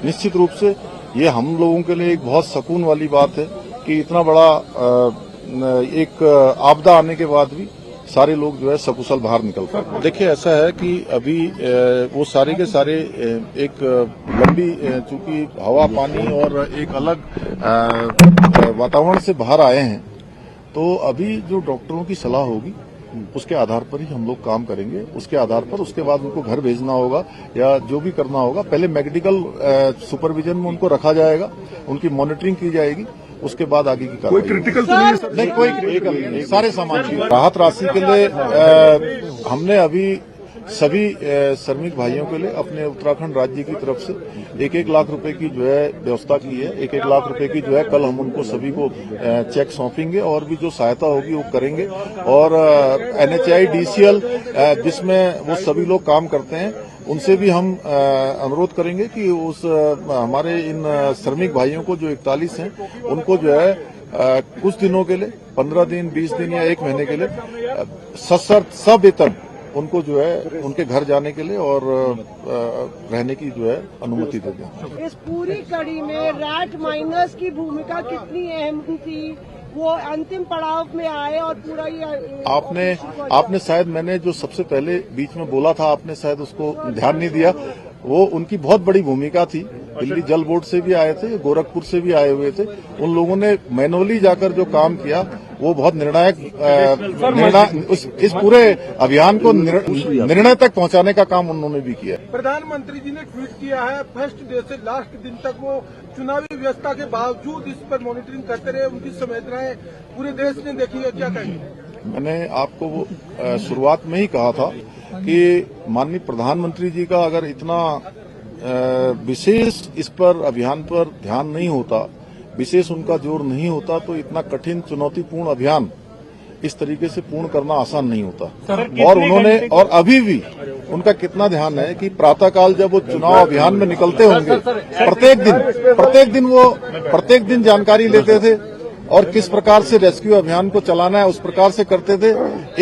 निश्चित रूप से ये हम लोगों के लिए एक बहुत सुकून वाली बात है कि इतना बड़ा एक आपदा आने के बाद भी सारे लोग जो है सकुशल बाहर निकल पाए। देखिए, ऐसा है कि अभी वो सारे के सारे एक लंबी चूंकि हवा पानी और एक अलग वातावरण से बाहर आए हैं, तो अभी जो डॉक्टरों की सलाह होगी उसके आधार पर ही हम लोग काम करेंगे। उसके आधार पर उसके बाद उनको घर भेजना होगा या जो भी करना होगा, पहले मेडिकल सुपरविजन में उनको रखा जाएगा, उनकी मॉनिटरिंग की जाएगी, उसके बाद आगे की कार्रवाई। कोई क्रिटिकल तो नहीं है सर? नहीं, कोई क्रिटिकल नहीं, सारे सामान की राहत राशि के लिए हमने अभी सभी श्रमिक भाइयों के लिए अपने उत्तराखंड राज्य की तरफ से 1-1 लाख रुपए की जो है व्यवस्था की है। 1-1 लाख रुपए की जो है कल हम उनको सभी को चेक सौंपेंगे और भी जो सहायता होगी वो करेंगे। और NHI DCL जिसमें वो सभी लोग काम करते हैं, उनसे भी हम अनुरोध करेंगे कि उस हमारे इन श्रमिक भाइयों को जो 41 हैं उनको जो है कुछ दिनों के लिए 15 दिन 20 दिन या 1 महीने के लिए सवेतन उनको जो है उनके घर जाने के लिए और रहने की जो है अनुमति दे दें। इस पूरी कड़ी में रैट माइनर्स की भूमिका कितनी अहम थी? वो अंतिम पड़ाव में आए और पूरा ये आपने शायद मैंने जो सबसे पहले बीच में बोला था, आपने शायद उसको ध्यान नहीं दिया। वो उनकी बहुत बड़ी भूमिका थी। दिल्ली जल बोर्ड से भी आए थे, गोरखपुर से भी आए हुए थे। उन लोगों ने मैनुअली जाकर जो काम किया वो बहुत निर्णायक इस पूरे अभियान को निर्णय तक पहुंचाने का काम उन्होंने भी किया। प्रधानमंत्री जी ने ट्वीट किया है, फर्स्ट डे से लास्ट दिन तक वो चुनावी व्यवस्था के बावजूद इस पर मॉनिटरिंग करते रहे। उनकी संवेदनाएं पूरे देश ने देखी है, क्या कहेंगे? मैंने आपको शुरुआत में ही कहा था कि माननीय प्रधानमंत्री जी का अगर इतना विशेष इस पर अभियान पर ध्यान नहीं होता, विशेष उनका जोर नहीं होता, तो इतना कठिन चुनौतीपूर्ण अभियान इस तरीके से पूर्ण करना आसान नहीं होता। और उन्होंने और अभी भी उनका कितना ध्यान है कि प्रातःकाल जब वो चुनाव अभियान में निकलते होंगे, प्रत्येक दिन जानकारी लेते थे और किस प्रकार से रेस्क्यू अभियान को चलाना है उस प्रकार से करते थे।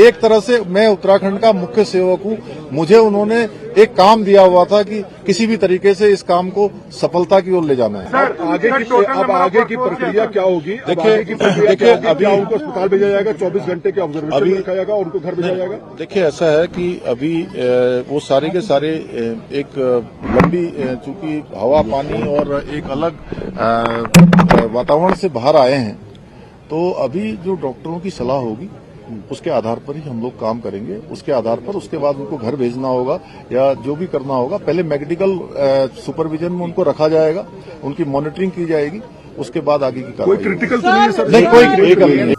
एक तरह से मैं उत्तराखंड का मुख्य सेवक हूं, मुझे उन्होंने एक काम दिया हुआ था कि किसी भी तरीके से इस काम को सफलता की ओर ले जाना है। सर, अब आगे की प्रक्रिया क्या होगी? देखिए अभी उनको अस्पताल भेजा जाएगा, 24 घंटे के ऑब्जर्वेशन में रखा जाएगा और उनको घर भेजा जाएगा। देखिए, ऐसा है कि अभी वो सारे के सारे एक लंबी चूंकि हवा पानी और एक अलग वातावरण से बाहर आए हैं, तो अभी जो डॉक्टरों की सलाह होगी उसके आधार पर ही हम लोग काम करेंगे। उसके आधार पर उसके बाद उनको घर भेजना होगा या जो भी करना होगा, पहले मेडिकल सुपरविजन में उनको रखा जाएगा, उनकी मॉनिटरिंग की जाएगी, उसके बाद आगे की कार्रवाई। कोई क्रिटिकल तो नहीं है सर? नहीं, कोई क्रिटिकल नहीं।